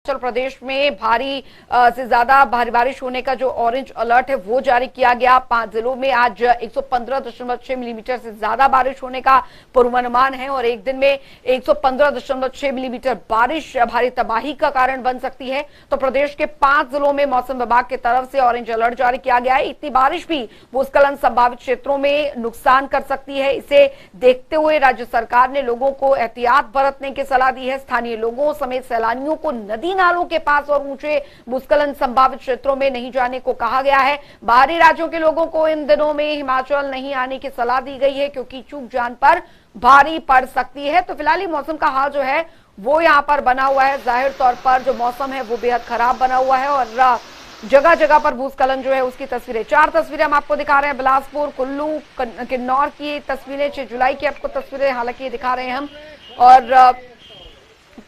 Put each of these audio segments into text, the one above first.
हिमाचल प्रदेश में भारी से ज्यादा भारी बारिश होने का जो ऑरेंज अलर्ट है वो जारी किया गया। 5 जिलों में आज 115.6 मिलीमीटर से ज्यादा बारिश होने का पूर्वानुमान है और एक दिन में 115.6 मिलीमीटर बारिश भारी तबाही का कारण बन सकती है। तो प्रदेश के 5 जिलों में मौसम विभाग की तरफ से ऑरेंज अलर्ट जारी किया गया है। इतनी बारिश भी भूस्खलन संभावित क्षेत्रों में नुकसान कर सकती है। इसे देखते हुए राज्य सरकार ने लोगों को एहतियात बरतने की सलाह दी है। स्थानीय लोगों समेत सैलानियों को नदी नालों के पास और ऊंचे भूस्खलन संभावित क्षेत्रों में नहीं जाने को कहा गया है। बाहरी राज्यों के लोगों को इन दिनों में हिमाचल नहीं आने की सलाह दी गई है क्योंकि चूक जान पर भारी पड़ सकती है। तो फिलहाल मौसम का हाल जो है वो यहाँ पर बना हुआ है। जाहिर तौर पर जो मौसम है वो बेहद खराब बना हुआ है और जगह जगह पर भूस्खलन जो है उसकी तस्वीरें, 4 तस्वीरें हम आपको दिखा रहे हैं। बिलासपुर, कुल्लू, किन्नौर की तस्वीरें, 6 जुलाई की आपको तस्वीरें हालांकि दिखा रहे हैं हम। और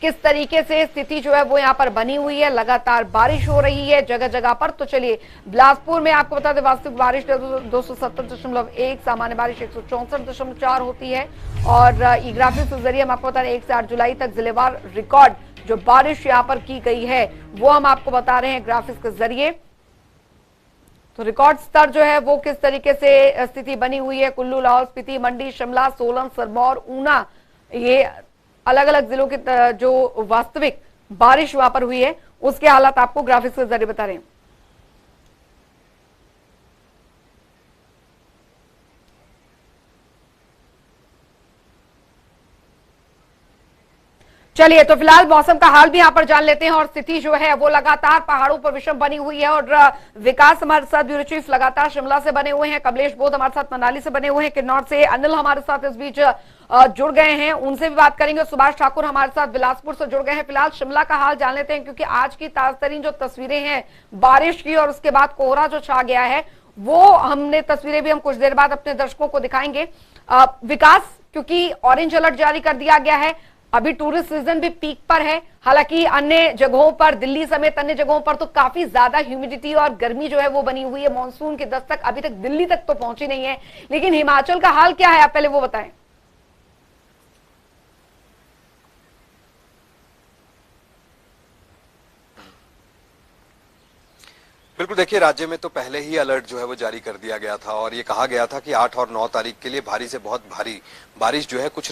किस तरीके से स्थिति जो है वो यहाँ पर बनी हुई है, लगातार बारिश हो रही है जगह जगह पर। तो चलिए, बिलासपुर में आपको बता दें वास्तविक बारिश 270.1, सामान्य बारिश 164.4 होती है। और ई ग्राफिक्स के जरिए हम आपको बता रहे हैं 1 से 8 जुलाई तक जिलेवार रिकॉर्ड जो बारिश यहाँ पर की गई है वो हम आपको बता रहे हैं ग्राफिक्स के जरिए। तो रिकॉर्ड स्तर जो है वो किस तरीके से स्थिति बनी हुई है, कुल्लू, लाहौल स्पीति, मंडी, शिमला, सोलन, सिरमौर, ऊना, ये अलग अलग जिलों की जो वास्तविक बारिश वहां पर हुई है उसके हालात आपको ग्राफिक्स के जरिए बता रहे हैं। चलिए, तो फिलहाल मौसम का हाल भी यहां पर जान लेते हैं। और स्थिति जो है वो लगातार पहाड़ों पर विषम बनी हुई है और विकास हमारे साथ ब्यूरो चीफ लगातार शिमला से बने हुए हैं, कमलेश बोध हमारे साथ मनाली से बने हुए हैं, किन्नौर से अनिल हमारे साथ इस बीच जुड़ गए हैं, उनसे भी बात करेंगे। सुभाष ठाकुर हमारे साथ बिलासपुर से जुड़ गए हैं। फिलहाल शिमला का हाल जान लेते हैं क्योंकि आज की ताजतरीन जो तस्वीरें हैं बारिश की और उसके बाद कोहरा जो छा गया है वो हमने तस्वीरें भी हम कुछ देर बाद अपने दर्शकों को दिखाएंगे। विकास, क्योंकि ऑरेंज अलर्ट जारी कर दिया गया है, अभी टूरिस्ट सीजन भी पीक पर है, हालांकि अन्य जगहों पर, दिल्ली समेत अन्य जगहों पर तो काफी ज्यादा ह्यूमिडिटी और गर्मी जो है वो बनी हुई है। मॉनसून की दस्तक अभी तक दिल्ली तक तो पहुंची नहीं है, लेकिन हिमाचल का हाल क्या है आप पहले वो बताएं। बिल्कुल, देखिए, राज्य में तो पहले ही अलर्ट जो है वो जारी कर दिया गया था और ये कहा गया था कि 8 और 9 तारीख के लिए भारी से बहुत भारी बारिश जो है कुछ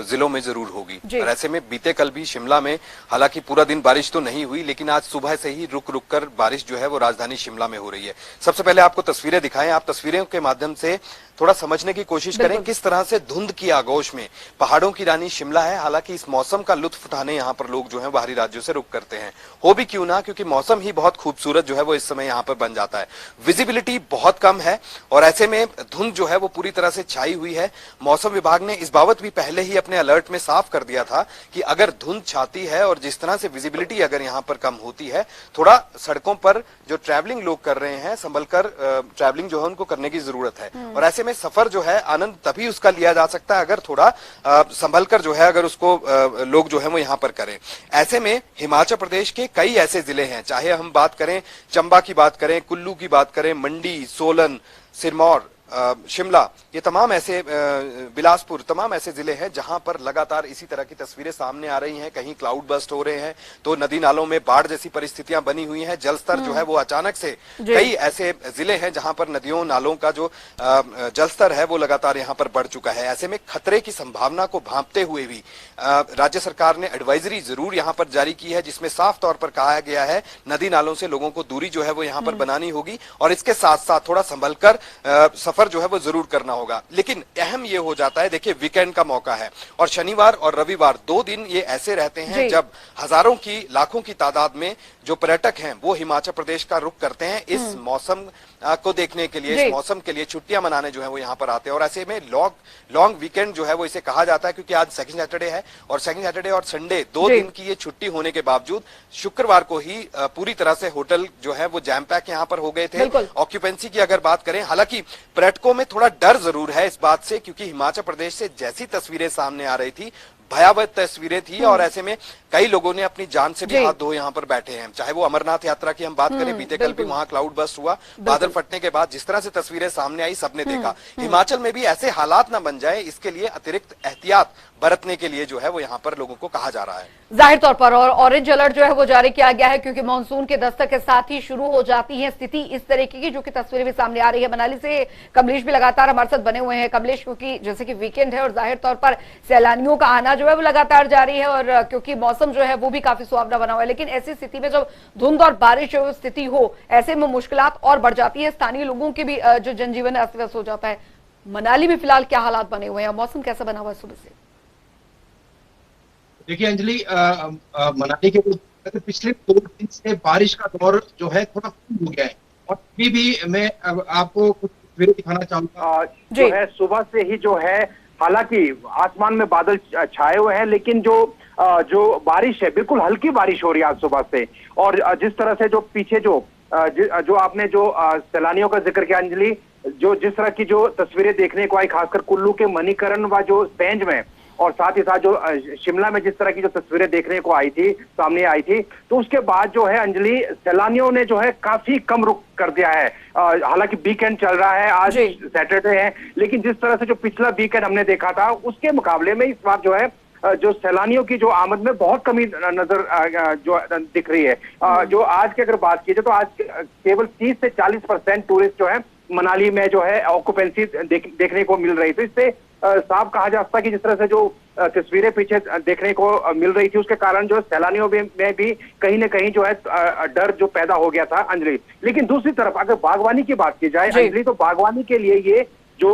जिलों में जरूर होगी। और ऐसे में बीते कल भी शिमला में हालांकि पूरा दिन बारिश तो नहीं हुई, लेकिन आज सुबह से ही रुक रुक कर बारिश जो है वो राजधानी शिमला में हो रही है। सबसे पहले आपको तस्वीरें दिखाएं, आप तस्वीरों के माध्यम से थोड़ा समझने की कोशिश करें किस तरह से धुंध की आगोश में पहाड़ों की रानी शिमला है। हालांकि इस मौसम का लुत्फ उठाने यहाँ पर लोग जो है बाहरी राज्यों से रुक करते हैं, हो भी क्यों ना, क्योंकि मौसम ही बहुत खूबसूरत जो है वो इस समय यहाँ पर बन जाता है। विजिबिलिटी बहुत कम है और ऐसे में धुंध जो है वो पूरी तरह से छाई हुई है। मौसम विभाग ने इस बाबत भी पहले ही अपने अलर्ट में साफ कर दिया था कि अगर धुंध छाती है और जिस तरह से विजिबिलिटी अगर यहाँ पर कम होती है, थोड़ा सड़कों पर जो ट्रैवलिंग लोग कर रहे हैं संभल कर ट्रैवलिंग जो है उनको करने की जरूरत है। और ऐसे में सफर जो है आनंद तभी उसका लिया जा सकता है अगर थोड़ा संभल कर जो है अगर उसको लोग जो है वो यहाँ पर करें। ऐसे में हिमाचल प्रदेश के कई ऐसे जिले हैं, चाहे हम बात करें चंबा की बात करें, कुल्लू की बात करें, मंडी, सोलन, सिरमौर, शिमला, ये तमाम ऐसे बिलासपुर, तमाम ऐसे जिले हैं जहां पर लगातार इसी तरह की तस्वीरें सामने आ रही हैं। कहीं क्लाउड बस्ट हो रहे हैं तो नदी नालों में बाढ़ जैसी परिस्थितियां बनी हुई हैं, जलस्तर जो है वो अचानक से, कई ऐसे जिले हैं जहां पर नदियों नालों का जो जलस्तर है वो लगातार यहां पर बढ़ चुका है। ऐसे में खतरे की संभावना को भांपते हुए भी राज्य सरकार ने एडवाइजरी जरूर यहां पर जारी की है, जिसमें साफ तौर पर कहा गया है नदी नालों से लोगों को दूरी जो है वो यहां पर बनानी होगी और इसके साथ साथ थोड़ा संभल कर सफर जो है वो जरूर करना होगा। लेकिन अहम ये हो जाता है, देखिए वीकेंड का मौका है और शनिवार और रविवार 2 दिन ये ऐसे रहते हैं जब हजारों की, लाखों की तादाद में जो पर्यटक हैं वो हिमाचल प्रदेश का रुख करते हैं इस मौसम को देखने के लिए, इस मौसम के लिए छुट्टियां मनाने जो है वो यहाँ पर आते हैं। और ऐसे में लॉन्ग वीकेंड जो है वो इसे कहा जाता है, क्योंकि आज सेकंड सैटरडे है और सेकंड सैटरडे और संडे 2 दिन की ये छुट्टी होने के बावजूद शुक्रवार को ही पूरी तरह से होटल जो है वो जैम पैक यहाँ पर हो गए थे। ऑक्यूपेंसी की अगर बात करें, हालांकि पर्यटकों में थोड़ा डर जरूर है इस बात से, क्योंकि हिमाचल प्रदेश से जैसी तस्वीरें सामने आ रही थी, भयावह तस्वीरें थी और ऐसे में कई लोगों ने अपनी जान से भी हाथ धो यहाँ पर बैठे हैं। चाहे वो अमरनाथ यात्रा की हम बात करें, बीते कल भी वहां क्लाउड बस्ट हुआ, बादल फटने के बाद जिस तरह से तस्वीरें सामने आई सबने देखा। हिमाचल में भी ऐसे हालात ना बन जाए, इसके लिए अतिरिक्त एहतियात बरतने के लिए जो है वो यहाँ पर लोगों को कहा जा रहा है। जाहिर तौर पर और ऑरेंज अलर्ट जो है वो जारी किया गया है क्योंकि मानसून के दस्तक के साथ ही शुरू हो जाती है स्थिति इस तरीके की, जो कि तस्वीरें भी सामने आ रही है। मनाली से कमलेश भी लगातार हमारे साथ बने हुए हैं। कमलेश, क्योंकि जैसे कि वीकेंड है और जाहिर तौर पर सैलानियों का आना जो है वो लगातार जारी है और क्योंकि मौसम जो है वो भी काफी सुहावना बना हुआ है, लेकिन ऐसी स्थिति में जब धुंध और बारिश जो स्थिति हो, ऐसे में मुश्किलात और बढ़ जाती है। स्थानीय लोगों के भी जो जनजीवन अस्त व्यस्त हो जाता है। मनाली में फिलहाल क्या हालात बने हुए हैं, मौसम कैसा बना हुआ है सुबह से? देखिए अंजलि, मनाली के पिछले 2 दिन से बारिश का दौर जो है थोड़ा कम हो गया है और अभी भी मैं आपको कुछ तस्वीरें दिखाना चाहूंगा। जो है सुबह से ही जो है, हालांकि आसमान में बादल छाए हुए हैं, लेकिन जो बारिश है बिल्कुल हल्की बारिश हो रही है आज सुबह से। और जिस तरह से जो पीछे जो आपने जो सैलानियों का जिक्र किया अंजलि, जो जिस तरह की जो तस्वीरें देखने को आई, खासकर कुल्लू के मणिकरण व जो पेंज में, और साथ ही साथ जो शिमला में जिस तरह की जो तस्वीरें देखने को आई थी, सामने आई थी, तो उसके बाद जो है अंजलि, सैलानियों ने जो है काफी कम रुख कर दिया है। हालांकि वीकेंड चल रहा है, आज सैटरडे है, लेकिन जिस तरह से जो पिछला वीकेंड हमने देखा था उसके मुकाबले में इस बार जो है जो सैलानियों की जो आमद में बहुत कमी नजर जो दिख रही है। जो आज की अगर बात की जाए तो आज केवल 30 से 40% टूरिस्ट जो है मनाली में जो है ऑक्यूपेंसी देखने को मिल रही। तो इससे साफ कहा जा सकता है कि जिस तरह से जो तस्वीरें पीछे देखने को मिल रही थी, उसके कारण जो सैलानियों में भी कहीं ना कहीं जो है डर जो पैदा हो गया था अंजलि। लेकिन दूसरी तरफ अगर बागवानी की बात की जाए अंजलि, तो बागवानी के लिए ये जो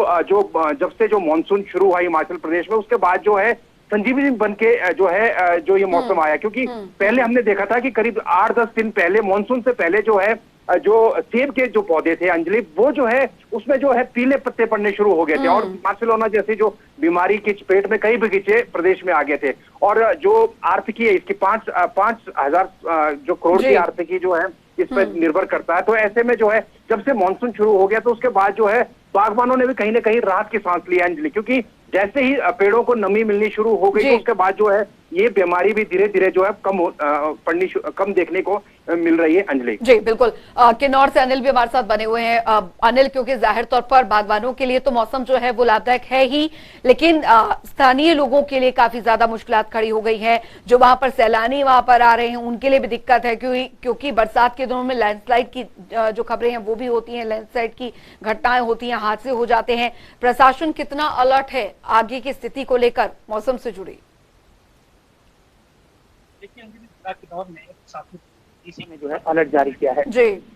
जब से जो मानसून शुरू हुआ हिमाचल प्रदेश में, उसके बाद जो है संजीवनी बन के जो है जो ये मौसम आया। क्योंकि पहले हमने देखा था कि करीब 8-10 दिन पहले, मानसून से पहले जो है जो सेब के जो पौधे थे अंजलि, वो जो है उसमें जो है पीले पत्ते पड़ने शुरू हो गए थे और बार्सिलोना जैसी जो बीमारी की चपेट में कई बगीचे प्रदेश में आ गए थे। और जो आर्थिकी है इसकी 5,000 जो करोड़ की आर्थिकी जो है इस पर निर्भर करता है। तो ऐसे में जो है जब से मानसून शुरू हो गया तो उसके बाद जो है बागबानों ने भी कहीं ना कहीं राहत की सांस ली अंजलि, क्योंकि जैसे ही पेड़ों को नमी मिलनी शुरू हो गई तो उसके बाद जो है ये बीमारी भी धीरे धीरे जो है कम देखने को मिल रही है अंजलि। जी बिल्कुल। किन्नौर से अनिल भी हमारे साथ बने हुए हैं। अनिल, क्योंकि जाहिर तौर पर बागवानों के लिए तो मौसम जो है वो लाभदायक है ही, लेकिन स्थानीय लोगों के लिए काफी ज्यादा मुश्किलात खड़ी हो गई है। जो वहां पर सैलानी वहां पर आ रहे हैं उनके लिए भी दिक्कत है, क्योंकि बरसात के दिनों में लैंडस्लाइड की जो खबरें हैं वो भी होती हैं, लैंडस्लाइड की घटनाएं होती हैं, हादसे हो जाते हैं। प्रशासन कितना अलर्ट है आगे की स्थिति को लेकर मौसम से जुड़ी? इसी में जो है अलर्ट जारी किया है।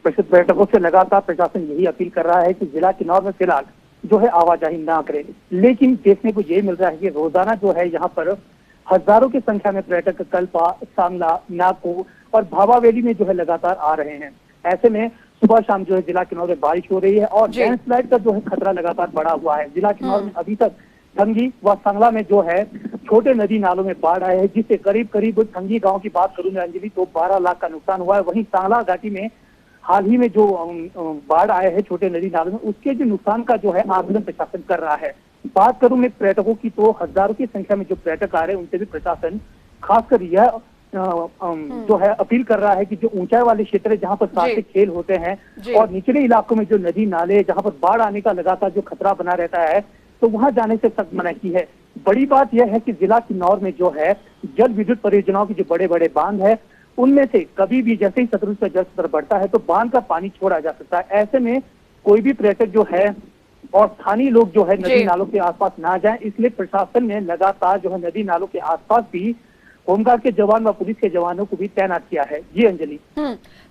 पर्यटकों से लगातार प्रशासन यही अपील कर रहा है कि जिला किन्नौर में फिलहाल जो है आवाजाही ना करें। लेकिन देखने को ये मिल रहा है कि रोजाना जो है यहाँ पर हजारों की संख्या में पर्यटक कल्पा, सांगला, नाको और भावा वैली में जो है लगातार आ रहे हैं। ऐसे में सुबह शाम जो है जिला किन्नौर में बारिश हो रही है और लैंडस्लाइड का जो है खतरा लगातार बढ़ा हुआ है। जिला किन्नौर में अभी तक ठंगी व सांगला में जो है छोटे नदी नालों में बाढ़ आए हैं, जिससे करीब ठंगी गांव की बात करूं मैं अंजलि तो 12 लाख का नुकसान हुआ है। वहीं सांगला घाटी में हाल ही में जो बाढ़ आए हैं छोटे नदी नालों में, उसके जो नुकसान का जो है आकलन प्रशासन कर रहा है। बात करूं मैं पर्यटकों की तो हजारों की संख्या में जो पर्यटक आ रहे हैं उनसे भी प्रशासन खासकर यह जो है अपील कर रहा है कि जो ऊंचाई वाले क्षेत्र है जहाँ पर साहसिक खेल होते हैं और निचले इलाकों में जो नदी नाले जहाँ पर बाढ़ आने का लगातार जो खतरा बना रहता है, तो वहां जाने से सख्त मनाही की है। बड़ी बात यह है कि जिला किन्नौर में जो है जल विद्युत परियोजनाओं के जो बड़े बड़े बांध है, उनमें से कभी भी जैसे ही सतलुज का जल स्तर बढ़ता है तो बांध का पानी छोड़ा जा सकता है। ऐसे में कोई भी पर्यटक जो है और स्थानीय लोग जो है नदी नालों के आसपास ना जाएं, इसलिए प्रशासन ने लगातार जो है नदी नालों के आसपास भी होमगार्ड के जवान व पुलिस के जवानों को भी तैनात किया है। जी अंजलि।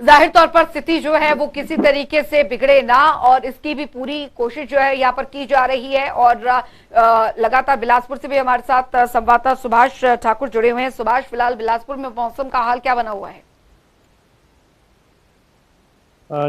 जाहिर तौर पर स्थिति जो है वो किसी तरीके से बिगड़े ना, और इसकी भी पूरी कोशिश जो है यहाँ पर की जा रही है। और लगातार बिलासपुर से भी हमारे साथ संवाददाता सुभाष ठाकुर जुड़े हुए हैं। सुभाष, फिलहाल बिलासपुर में मौसम का हाल क्या बना हुआ है?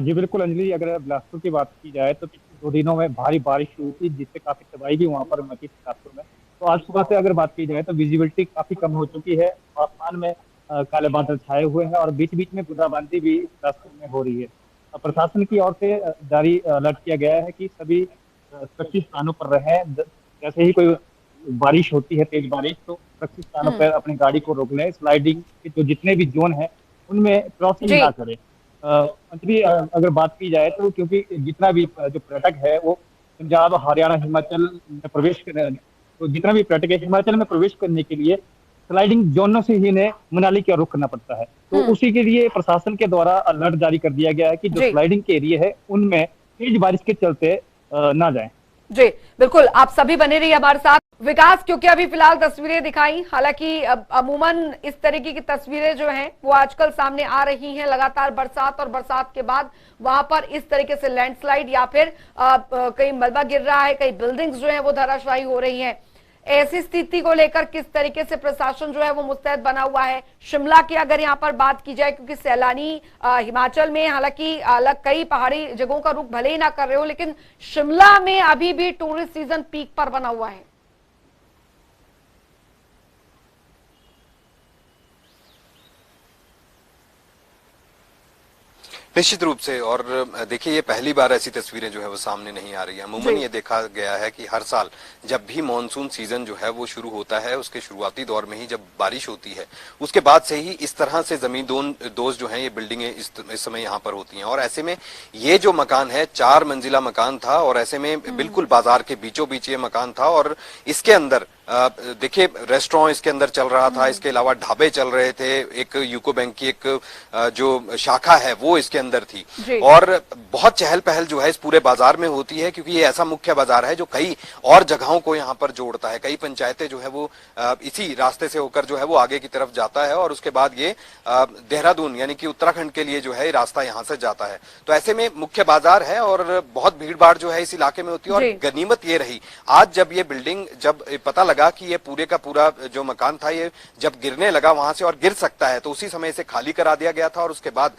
जी बिल्कुल अंजलि, अगर बिलासपुर की बात की जाए तो पिछले 2 दिनों में भारी बारिश हुई थी, जिससे काफी तबाही भी वहाँ पर मची थी बिलासपुर में। तो आज सुबह से अगर बात की जाए तो विजिबिलिटी काफी कम हो चुकी है, आसमान में काले बादल छाए हुए हैं और बीच बीच में बूंदाबांदी भी बिलासपुर में हो रही है। प्रशासन की ओर से जारी अलर्ट किया गया है कि सभी सुरक्षित स्थानों पर रहें। जैसे ही कोई बारिश होती है, तेज बारिश, तो सुरक्षित स्थानों पर अपनी गाड़ी को रोक लें। स्लाइडिंग के जो जितने भी जोन है उनमें क्रॉसिंग ना करें। अंतरी अगर बात की जाए तो क्योंकि जितना भी जो पर्यटक है वो पंजाब, हरियाणा, हिमाचल में प्रवेश कर, तो जितना भी पर्यटक है हिमाचल में प्रवेश करने के लिए स्लाइडिंग जोनों से ही इन्हें मनाली की ओर रुख करना पड़ता है। तो उसी के लिए प्रशासन के द्वारा अलर्ट जारी कर दिया गया है कि जो स्लाइडिंग के एरिया है उनमें तेज बारिश के चलते ना जाएं। जी बिल्कुल, आप सभी बने रहिए हमारे साथ। विकास, क्योंकि अभी फिलहाल तस्वीरें दिखाई, हालांकि अमूमन इस तरीके की तस्वीरें जो हैं वो आजकल सामने आ रही हैं, लगातार बरसात और बरसात के बाद वहां पर इस तरीके से लैंडस्लाइड या फिर कहीं मलबा गिर रहा है, कई बिल्डिंग्स जो है वो धराशायी हो रही हैं। ऐसी स्थिति को लेकर किस तरीके से प्रशासन जो है वो मुस्तैद बना हुआ है? शिमला की अगर यहाँ पर बात की जाए, क्योंकि सैलानी हिमाचल में हालांकि अलग कई पहाड़ी जगहों का रुख भले ही ना कर रहे हो, लेकिन शिमला में अभी भी टूरिस्ट सीजन पीक पर बना हुआ है। निश्चित रूप से, और देखिए ये पहली बार ऐसी तस्वीरें जो है वो सामने नहीं आ रही है। अमूमन ये देखा गया है कि हर साल जब भी मॉनसून सीजन जो है वो शुरू होता है, उसके शुरुआती दौर में ही जब बारिश होती है उसके बाद से ही इस तरह से जमींदोज जो है ये बिल्डिंगें इस समय यहाँ पर होती हैं। और ऐसे में ये जो मकान है 4 मंजिला मकान था, और ऐसे में बिल्कुल बाजार के बीचों बीच ये मकान था, और इसके अंदर देखिए रेस्टोरेंट इसके अंदर चल रहा था, इसके अलावा ढाबे चल रहे थे, एक यूको बैंक की एक जो शाखा है वो इसके अंदर थी, और बहुत चहल पहल जो है इस पूरे बाजार में होती है, क्योंकि ये ऐसा मुख्य बाजार है जो कई और जगहों को यहाँ पर जोड़ता है। कई पंचायतें जो है वो इसी रास्ते से होकर जो है वो आगे की तरफ जाता है, और उसके बाद ये देहरादून यानी कि उत्तराखंड के लिए जो है रास्ता यहाँ से जाता है। तो ऐसे में मुख्य बाजार है और बहुत भीड़ भाड़ जो है इस इलाके में होती है। और गनीमत ये रही आज जब ये बिल्डिंग, जब पता लगा कि ये पूरे का पूरा जो मकान था ये जब गिरने लगा वहां से और गिर सकता है, तो उसी समय से खाली करा दिया गया था, और उसके बाद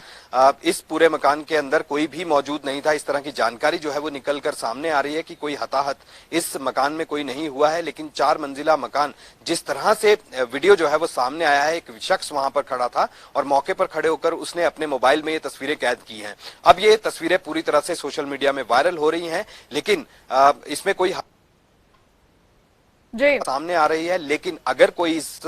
इस पूरे मकान के अंदर कोई भी मौजूद नहीं था। इस तरह की जानकारी जो है वो निकल कर सामने आ रही है कि कोई हताहत इस मकान में कोई नहीं हुआ है। लेकिन 4 मंजिला मकान, जिस तरह से वीडियो जो है वो सामने आया है, एक शख्स वहां पर खड़ा था और मौके पर खड़े होकर उसने अपने मोबाइल में ये तस्वीरें कैद की हैं। अब ये तस्वीरें पूरी तरह से सोशल मीडिया में वायरल हो रही हैं, लेकिन इसमें कोई सामने आ रही है। लेकिन अगर कोई इस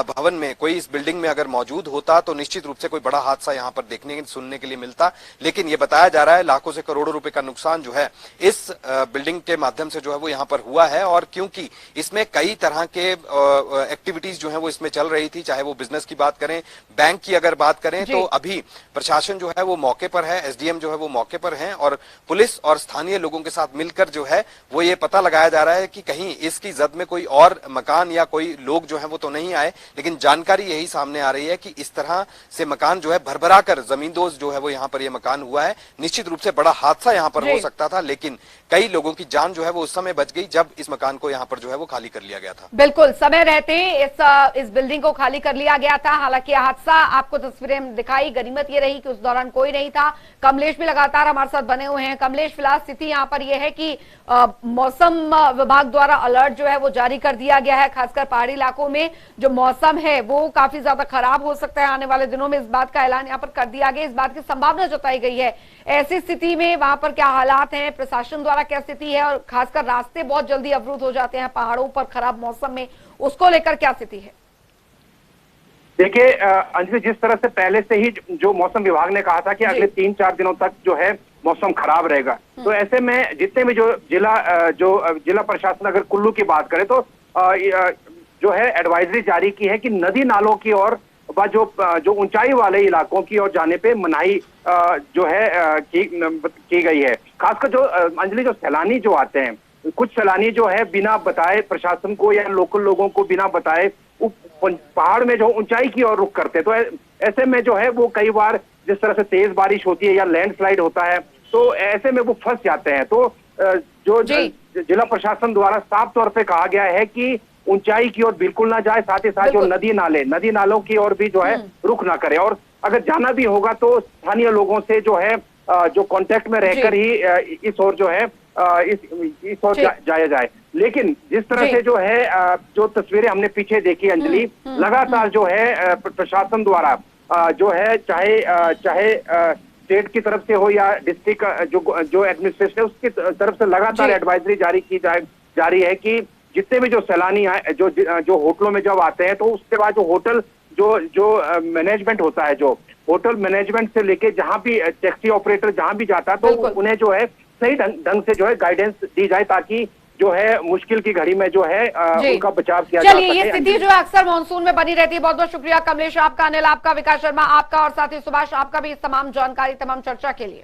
भवन में, कोई इस बिल्डिंग में अगर मौजूद होता तो निश्चित रूप से कोई बड़ा हादसा यहाँ पर देखने सुनने के लिए मिलता। लेकिन ये बताया जा रहा है लाखों से करोड़ों रुपए का नुकसान जो है इस बिल्डिंग के माध्यम से जो है वो यहाँ पर हुआ है। और क्योंकि इसमें कई तरह के एक्टिविटीज जो है वो इसमें चल रही थी, चाहे वो बिजनेस की बात करें, बैंक की अगर बात करें, तो अभी प्रशासन जो है वो मौके पर है, एसडीएम जो है वो मौके पर है, और पुलिस और स्थानीय लोगों के साथ मिलकर जो है वो ये पता लगाया जा रहा है कि कहीं इसकी जद में कोई और मकान या कोई लोग जो हैं वो तो नहीं आए। लेकिन जानकारी यही सामने आ रही है कि इस तरह से मकान जो है भरभरा कर जमींदोज जो है वो यहाँ पर ये मकान हुआ है। निश्चित रूप से बड़ा हादसा यहाँ पर हो सकता था, लेकिन कई लोगों की जान जो है वो उस समय बच गई जब इस मकान को यहाँ पर जो है वो खाली कर लिया गया था। बिल्कुल, समय रहते इस बिल्डिंग को खाली कर लिया गया था। हालांकि हादसा आपको तस्वीरें दिखाई, गनीमत ये रही कि उस दौरान कोई नहीं था। कमलेश भी लगातार हमारे साथ बने हुए हैं। कमलेश, फिलहाल स्थिति यहाँ पर यह है कि मौसम विभाग द्वारा अलर्ट जो है वो जारी कर दिया गया है। खासकर पहाड़ी इलाकों में जो मौसम है वो काफी ज्यादा खराब हो सकता है आने वाले दिनों में, इस बात का ऐलान यहाँ पर कर दिया गया, इस बात की संभावना जताई गई है। ऐसी स्थिति में वहां पर क्या हालात हैं, प्रशासन द्वारा क्या स्थिति है, और खासकर रास्ते बहुत जल्दी अवरुद्ध हो जाते हैं पहाड़ों पर खराब मौसम में, उसको लेकर क्या स्थिति है? देखिए अंजलि, जिस तरह से पहले से ही जो मौसम विभाग ने कहा था कि अगले 3-4 दिनों तक जो है मौसम खराब रहेगा, तो ऐसे में जितने भी जो जिला प्रशासन अगर कुल्लू की बात करें तो जो है एडवाइजरी जारी की है कि नदी नालों की ओर व जो ऊंचाई वाले इलाकों की ओर जाने पे मनाही जो है की गई है। खासकर जो अंजलि जो सैलानी जो आते हैं, कुछ सैलानी जो है बिना बताए प्रशासन को या लोकल लोगों को बिना बताए पहाड़ में जो ऊंचाई की ओर रुख करते, तो ऐसे में जो है वो कई बार जिस तरह से तेज बारिश होती है या लैंडस्लाइड होता है तो ऐसे में वो फंस जाते हैं। तो जो जिला प्रशासन द्वारा साफ तौर पे कहा गया है कि ऊंचाई की ओर बिल्कुल ना जाए, साथ ही साथ जो नदी नालों की ओर भी जो है रुख ना करे, और अगर जाना भी होगा तो स्थानीय लोगों से जो है जो कांटेक्ट में रहकर ही इस ओर जो है इस ओर जाया जाए। लेकिन जिस तरह से जो है जो तस्वीरें हमने पीछे देखी अंजलि, लगातार जो है प्रशासन द्वारा जो है चाहे स्टेट की तरफ से हो या डिस्ट्रिक्ट जो एडमिनिस्ट्रेशन है उसकी तरफ से लगातार एडवाइजरी जारी की जा रही है कि जितने भी जो सैलानी आए जो होटलों में जब आते हैं, तो उसके बाद जो होटल जो मैनेजमेंट होता है, जो होटल मैनेजमेंट से लेके जहां भी टैक्सी ऑपरेटर जहां भी जाता है, तो उन्हें जो है सही ढंग से जो है गाइडेंस दी जाए, ताकि जो है मुश्किल की घड़ी में जो है उनका बचाव किया जा सके। चलिए, ये स्थिति जो है अक्सर मानसून में बनी रहती है। बहुत बहुत शुक्रिया कमलेश आपका, अनिल आपका, विकास शर्मा आपका और साथ ही सुभाष आपका भी इस तमाम जानकारी, तमाम चर्चा के लिए।